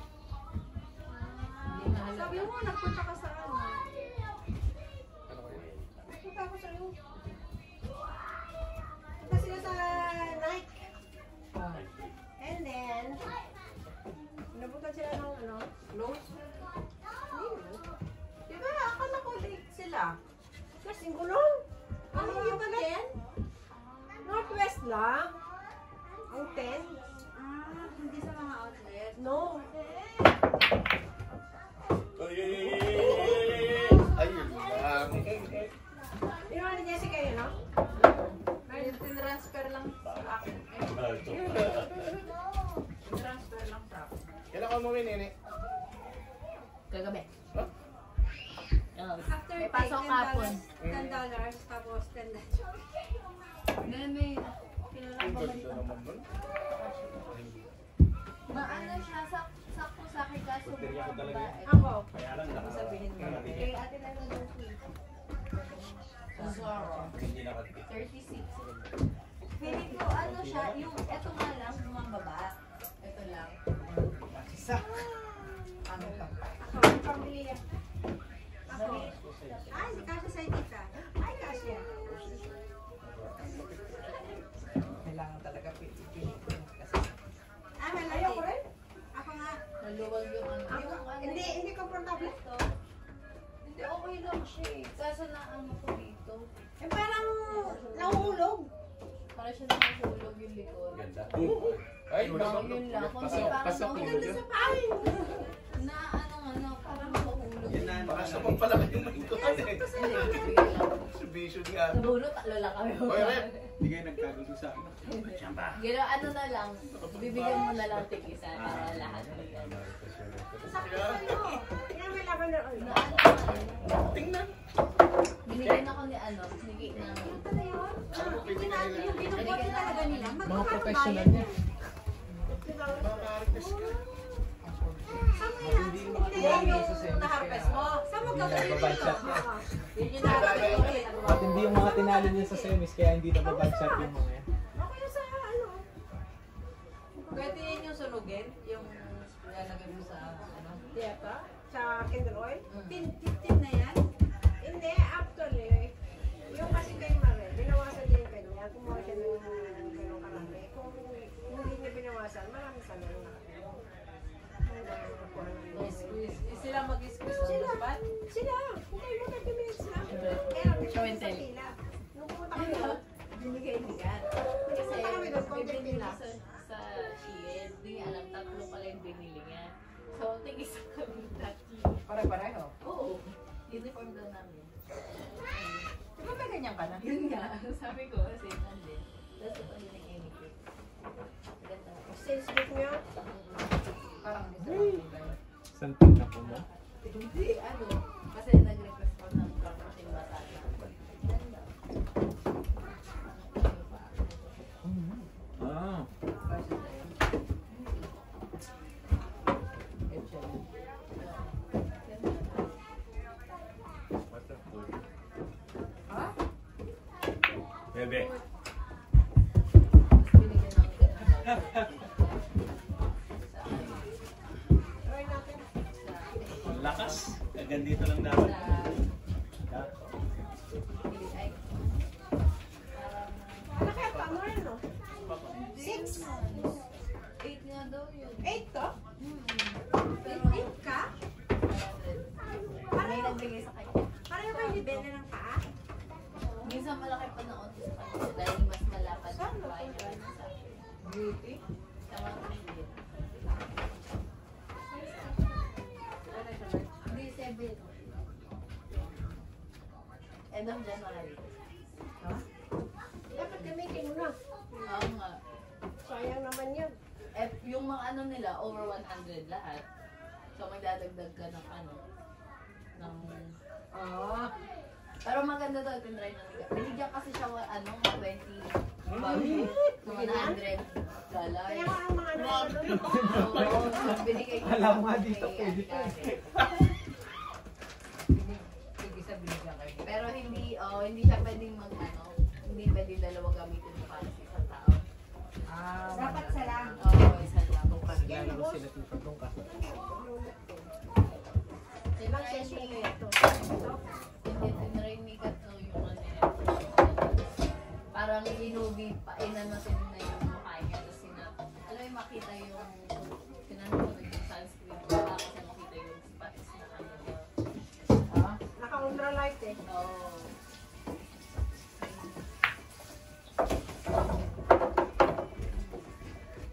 Sabi mo, nagpunta ka sa ano. Punta ako sa'yo. Punta sila sa Nike. And then, napunta sila ng ano? Lowe's. Diba, akala ko late sila. Kasing gulong. Ano yung ba din? Northwest lang. Ang 10. Ah, hindi sa mga outlet. No. Ayun lang. Yung ano Jessica yun, no? May tinransfer lang sa akin. Tinransfer lang sa akin. Kailan ka umuwi, Nene? Kagabi. Huh? After May take pasok kapon. $10 tapos $10. May Ang ganda naman nun. maano siya, sakto sa akin kaso Baterya ko talaga yan. Ako. Kaya lang Sabihin mo. kay ate na lang daw po. Hindi nakatipid. 36. Feeling ko ano siya, yung eto nga lang, bumababa. Ito lang. Isa. Ano ka? Ako, pamilya. Ako. Ay, hindi kasi sa tita. Ay, kasi. kailangan talaga pili ko. Kasi Ah, malaki. Ayoko rin. Ako nga. Naluwag yung ano. Ako, Yung ano hindi komportable. ito. Hindi, okay lang siya eh. Kaso na ano ko dito. Eh, parang nahuhulog. Para siya nakahulog yung likod. Ganda. Ay, Yun lang. Kung si parang pasok mahulog yun dyan. Ay! na ano, parang nakahulog. Yan na. Baka sa pagpalaki yung may ko. Hindi, bibigyan lang. Exhibition nga. Sa bulo, tatlo lang kami. Oy, Rep. Hindi kayo nagkagusto sa akin. Siyamba. Gano'n, ano na lang, bibigyan mo na lang tig-isa para lahat bigyan. Sakit sa'yo. Yan may lavender oil. Na ano, Tingnan. binigyan ako ni ano, ni Kate na Ano yun? Alam mo, pwede ka nila. Yung binubuti talaga nila. mga professional niya. Maka-request ka. Hindi mga tinali sa semis Na-harvest mo. Saan mo Hindi gagawin nababad ito? shot niya. Yun yung na-harvest mo. At hindi yung mga tinali niya sa semis, kaya hindi nababad shot yung mga yan. Okay sa ano? Pwede yun yung sunugin, yung lalagay mo sa ano. Dieta? sa Kinder Oil. Tin na yan? Hindi, actually, yung kasi kay Mare, binawasan niya yung kanya. Kumuha siya ng gano'ng karami. Kung hindi niya binawasan, marami sana yung nakatulong. Sila mag-squeeze on the spot? Sila, hindi mo 30 minutes lang. Kaya Show and sa tell. pila. Nung pumunta kami doon, Binigay niya. Kasi Punta kami doon, konti bibili pila. sa Shein, di niya alam, tatlo pala yung binili niya. So, tingis kami tatlo. Pare-pareho. Oo. Uniform daw namin. Di ba may ganyan ka na? Yun nga, sabi ko kasi nandun. Tapos ito yung nag-inikip. Ganda. sales book niya. Parang hindi sa mga Saan tingnan ko mo? Hindi, ano, kasi nag-request ko ng pang-aking bata na. Ganda. Ah. What the food? Ha? Bebe. Binigyan ng Try natin. Ang lakas. Hanggang dito lang dapat. Ha? Ano kaya pa mo rin, no? 6? 8 nga daw yun. 8 to? Pero, 8 ka? may nagbigay sa kanya. Pareho kayo ni Bella ng paa? Minsan malaki pa na onti sa kanya dahil mas malapad yung bahay niya sa akin. Beauty? Sa mga kapatid. Hindi, 7. End of January. Ha? Dapat gamitin mo na. Oo nga. Sayang naman yun. Eh, yung mga ano nila, over 100 lahat. So, magdadagdag ka ng ano, ng... Ah. Pero maganda daw yung try na nila. Binigyan kasi siya, ano, 20 bago. So, 100 dollar. Kaya nga ang mga ano doon. Oo, so, binigay ko. Alam nga dito, kay pwede to. Ate. Sige sa binigyan kayo. Pero hindi siya pwedeng ano, hindi pwedeng dalawa gamitin para sa isang tao. Ah, Dapat sa lang. Oo, isa lang. Lalo sila dito. Doon ka. Ilang session na ito? Hindi tinry ni Kato yung ano yan. Parang inubi pa, inanatin na yung mukha niya. Tapos alam mo makita yung sinanong yung sunscreen. Para kasi makita yung spots na ano niya. ha? Naka-ultralight eh. Oo.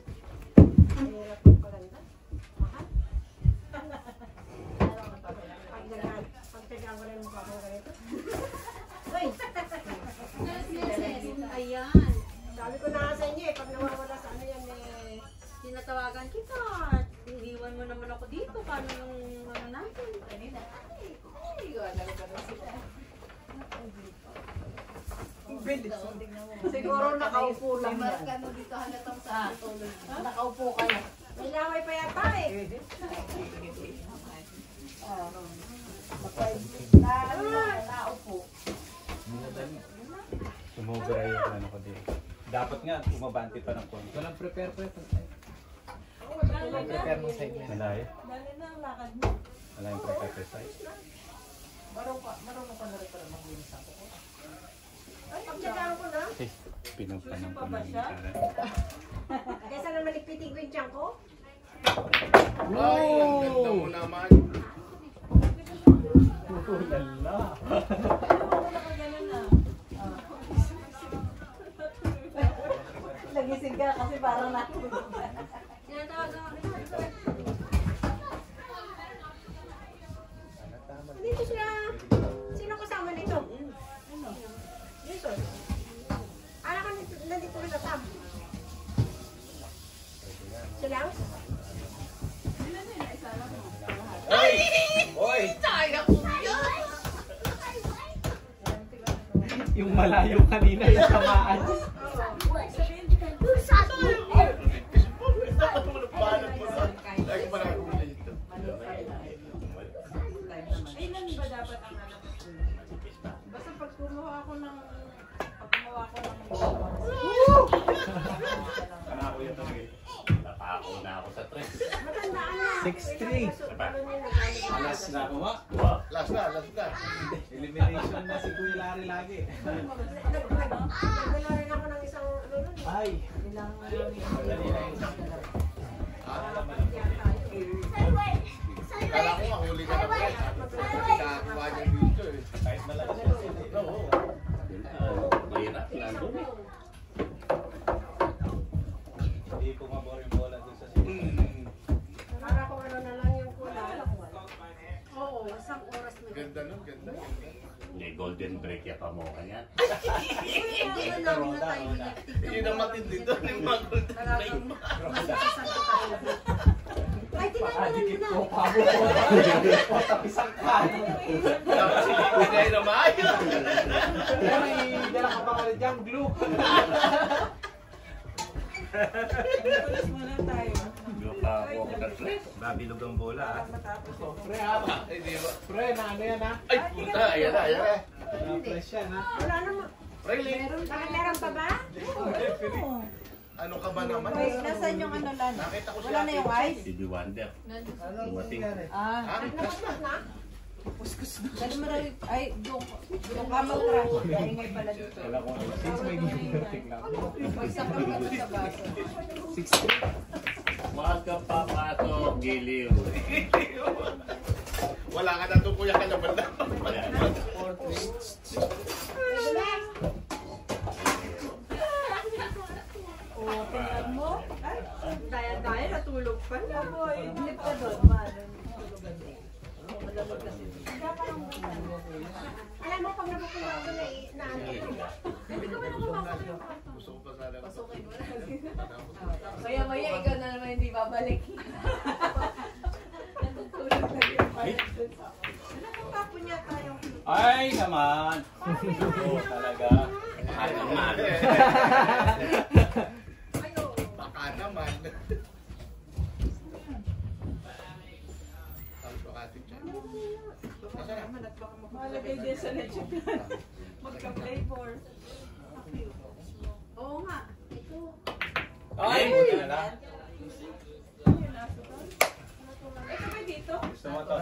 Mahirap ang paganda. Mahal. Pagtagaan ko na yung mukha ko ganito. Uy! Ayan. Sabi ko na nga sa inyo eh, pag nawawala sa ano yan eh. Tinatawagan kita. Iniwan mo naman ako dito. Paano yung ano natin? Kanina. Ay, wala ko na sila. Bilis. So, tingnan mo. Siguro nakaupo lang May yan. markano dito halatang sa tulog. Nakaupo ka na. May laway pa yata eh. Naupo. Sumobra yung ano ko dito. Dapat nga, umabante pa ng konti. Walang prepare po ito. Prepare mo sa inyo. Malayo. Dali na ang lakad mo. Wala yung pre-exercise. Marunong ka na rin pala maglinis ako. Ay, pagtsagaan ko na. Eh, pinagpanang ko na yung cara. Kaysa na malipitin ko yung tiyan ko. Ay, ang ganda mo naman. Lala. Nagising ka kasi parang Tinatawagan ako kita. Dito siya. Sino kasama nito? Dito. Ala ka nandito rin na Sam. Sila? Ay! Oy! Yung malayo kanina, yung samaan. Ay, marami mo dito. Ilan ba dapat ang anak ko? Basta pag kumuha ako ng... Kanako yan talaga. Napako na ako sa tres. Matandaan na. 6-3. Alas na ako ma. Wow. Last na. Elimination na si Kuya Larry lagi. Nagdala rin ako ng isang ano nun. Ay. Madali na yun. Kala ko mahuli ka na po. Nakakuha niya dito eh. Kahit malakas na sila. Oo. Mahirap, nandun eh. Hindi ko mabor yung bola doon sa sila. Para kung ano na lang yung kulay. Oo, isang oras na. Ganda nun, ganda. May golden break ya pa mo kanya. Hindi na lang na tayo nagtignan. Yun ang matindi doon yung mga golden break. Masasasan ko tayo. Ay, tinanong mo na. Isang kan. Hindi na maayo. Ay, dala ka pa nga rin dyan, glue. Lupa ako na stress. Babilog ang bola ah. Pre, ha? Hindi ba? Pre, na ano yan, ha? Ay, puta. Ayan na. Fresh yan, ha? Wala naman. Really? Bakit meron pa ba? Ano ka ba naman? Nasaan yung ano lan? Nakita ko Wala na yung ice? Si Wonder. Dumating. Ah, Nagpapasmas na? dali mo rin. Ay, yung camel crush. Ingay pala dito. Wala ko. Since may gibutik lang. Magsakam ka doon sa baso. 6-3. Wag ka papasok, giliw. Wala ka na doon, kuya ka naman na. O, tingnan mo. Ay, daya-daya, natulog pa. Flip ka doon. Malamig kasi. Alam mo, pag nabukulo ako na ano. Hindi ko ba nakapapasok? Gusto ko pa sana. Pasukin mo na. Maya-maya, ikaw na naman hindi babalik. Natutulog na yung Nakapapon niya tayo. Ay naman. Oo, talaga. Ay naman. Baka naman. Ang bakati dyan. Malagay din sa lechon plan. Magka-flavor. Oo nga. Ito. Ay, buti na lang. Ito ba dito? Gusto mo to?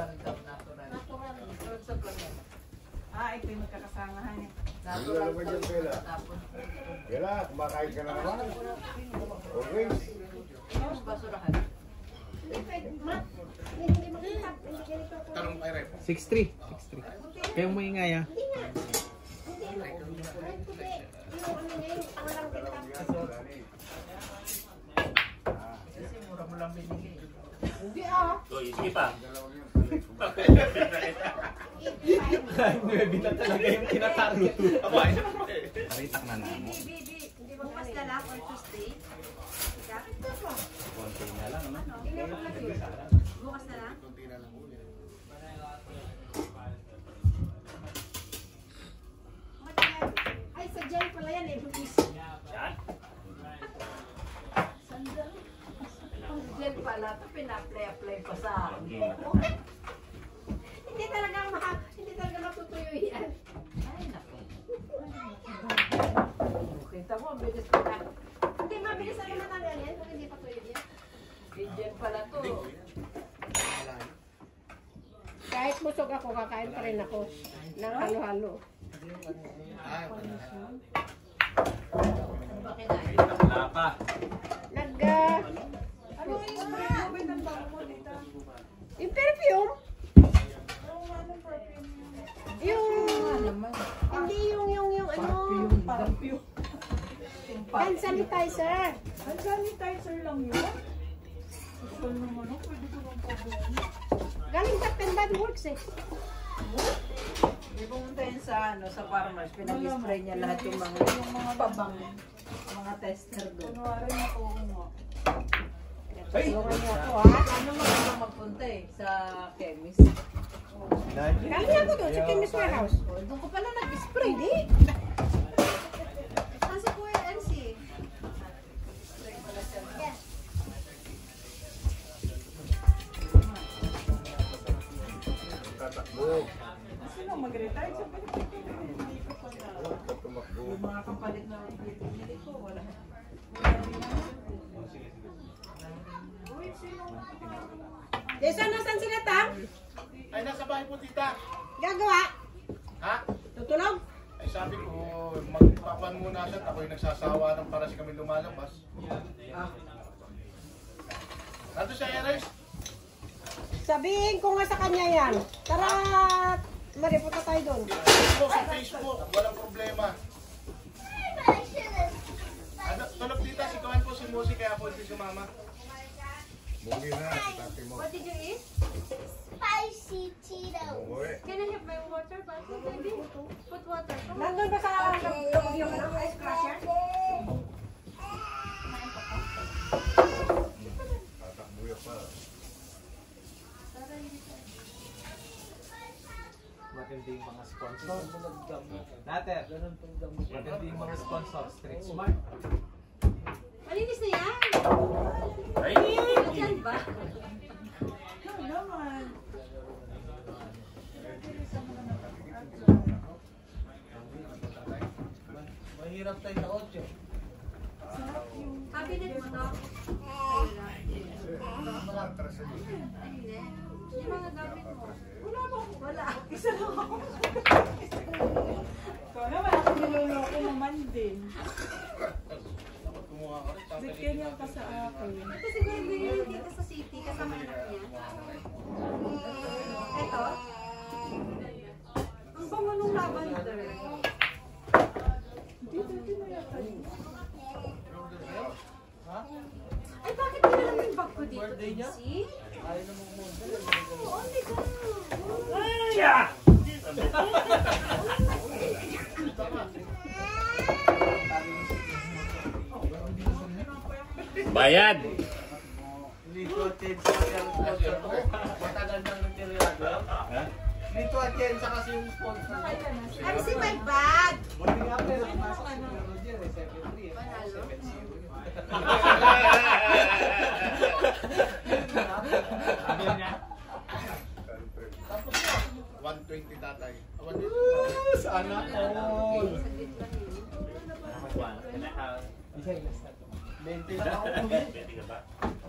Ah, ito yung magkakasamahan eh. Ano ba dyan, Bella? Bella, kumakain ka na naman. Okay. Basurahan. Hindi makita. Hindi ganito po. Tarong kay Rep. 6-3. Kaya mo ingay, ha? Hindi nga. Hindi mo. Ay, hindi. Yung ano niya, yung walang kita. Kasi mura mo lang binigay. Hindi ah. So, sige pa. Nuebe na talaga yung tinatalo. Abay. Paritak na namo. Hindi ba mas na lang on Tuesday? Konti na lang, no? Tingnan mo lang yun. Bukas na lang? Kunti na lang ulit. Ay, sa gel pala yan eh. Yan. sandal. Ang gel pala, ito pina-apply pa sa akin. Hindi talaga matutuyo yan. Ay, naku. Kita mo, bilis ko na. Hindi, mabilis na matanggal yan kung hindi pa tuyo yan. Gel pala to. Kahit busog ako, kakain pa rin ako ng halo-halo. Ano ba kinain? Wala pa. Ano yung spray mo? Ba't ang bango mo dito? Yung perfume, Ano anong perfume yun? yung, naman. hindi yung ano, Perfume. hand sanitizer. Ang sanitizer lang yun? Gusto naman ako, pwede ko lang pabuhin. Galing sa Penbad Works eh. Hindi pumunta yun sa farmers, pinag-spray niya lahat yung mga pabang, mga tester doon. Kunwari na po mo. Tulungan niyo ako ha. Ano maganda magpunta eh, sa chemist. Galing ako doon sa Chemist Warehouse. Doon ko pala nag-spray. Hindi. Kasi Kuya NC. Sino mag-retire? Sa hindi ko pa na. Yung mga kapalit na pinili ko, wala. Uy, sino? Jason, nasan sila, Tam? Ay, nasa bahay po, tita. Gagawa? Ha? Tutulog? Ay, sabi ko, magpapan muna siya at ako'y nagsasawa ng para si kami lumalabas. Nato siya, Eres? Sabihin ko nga sa kanya yan. Tara, maripunta tayo doon. Facebook, sa Facebook, walang problema. Ano, tulog tita, si Kuhan po si Musi, kaya po si Mama. Muli na, si Tati mo. What did you eat? Spicy Cheetos. Umuwi. Can I have my water bottle, baby? Put water. Come on. Nandun ba sa loob yung ice crusher? Tatakbuya pa. Matinding mga sponsor. Nater, matinding mga sponsor. Street Smart. Malinis na yan. Ay! Yan ba? Mahirap tayo sa 8. Cabinet mo to. Hindi. Yung mga gamit mo. Wala ba? Wala. Isa lang ako. Ikaw naman, ako niloloko naman din. Dapat kumuha ka rin. Bigyan ka sa akin. Ito siguro binili dito sa city kasama anak niya. Ito. Ang bango nung lavender. Ay, bakit hindi na lang yung bag ko dito? See? Oh my God! Bayad! Dito attend sa sponsor ko. Matagal nang nagtiriado. Dito attend sa kasi yung sponsor ko. I'm see my bag. Buti nga pa, nakapasok si Roger, 7-3. Panalo? 120 tatay. 120. Sana all. Saglit lang yun. Bente na ako uwi. Pwede ka ba?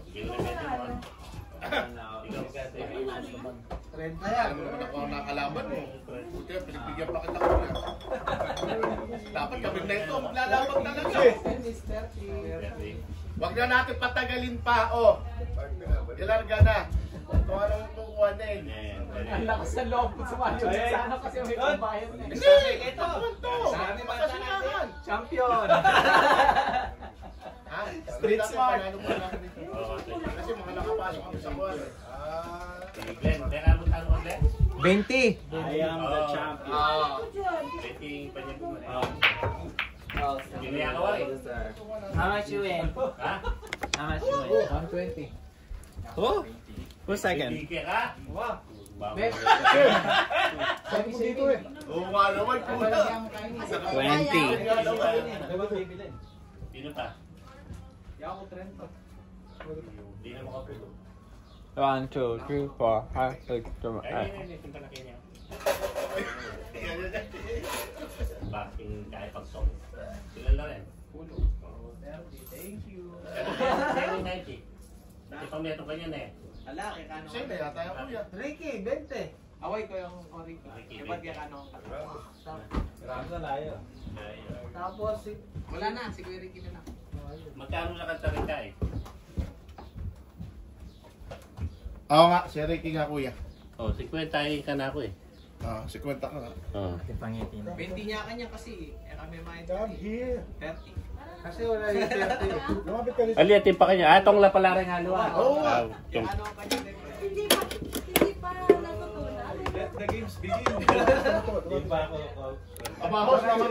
Bigyan na mo. Renta yan. Alam mo naman ako ang nakalaban mo. Buti, pinagbigyan pa kita ko. Dapat kami na ito, maglalabang talaga. Mr. Huwag na natin patagalin pa, oh. Ilarga na. Kung anong kukuha na eh. Ang lakas sa loob ko sumayo. Sana kasi may kumbayan na. Hindi! Ito! Sabi makasinahan! Champion! Ha? Street smart. Panalo mo lang dito. Kasi mga nakapasok kami sa buwan eh. Glenn, teka mo talo ka, Glenn? 20! I am the champion. Beting pa niya bumalik. How much you win? Ha? How much you win? 120. Oh! Who's second? Bibigyan ka? Wow! Bawal. Sabi ko dito eh. Oo nga naman, kuya. 20. Ano ba bibilin? Sino pa? Yaw ko 30. Hindi na makapulo. 1, 2, 3, 4, 5, 6, 7, 8. Ay, punta na kayo niya. Baking kaya pag-song. Sila na rin. Pulo. 30. Thank you. Sa'yo 90. Ipang neto kanya na eh. Ala, kaya kano? Sa'yo na yata yung kuya. Ricky, 20. Away ko yung Ricky. Ricky, Kapag kaya kano? Grabe na layo. Tapos, wala na. Si Kuya Ricky na na. Magkano na kanta rin ka eh? Oo nga, si Ricky nga kuya. Oh, 50 ka na ako eh. 50 ka nga. Oh. 20 niya kanya kasi. Eh kami may 30. 30. Kasi wala yung 30. Lumapit ka rin. Aliatin pa kanya. Atong la pala rin halo. Oo nga. Ano ang kanya? Hindi pa natutunan. Let the games begin. Di pa ako. Abahos naman.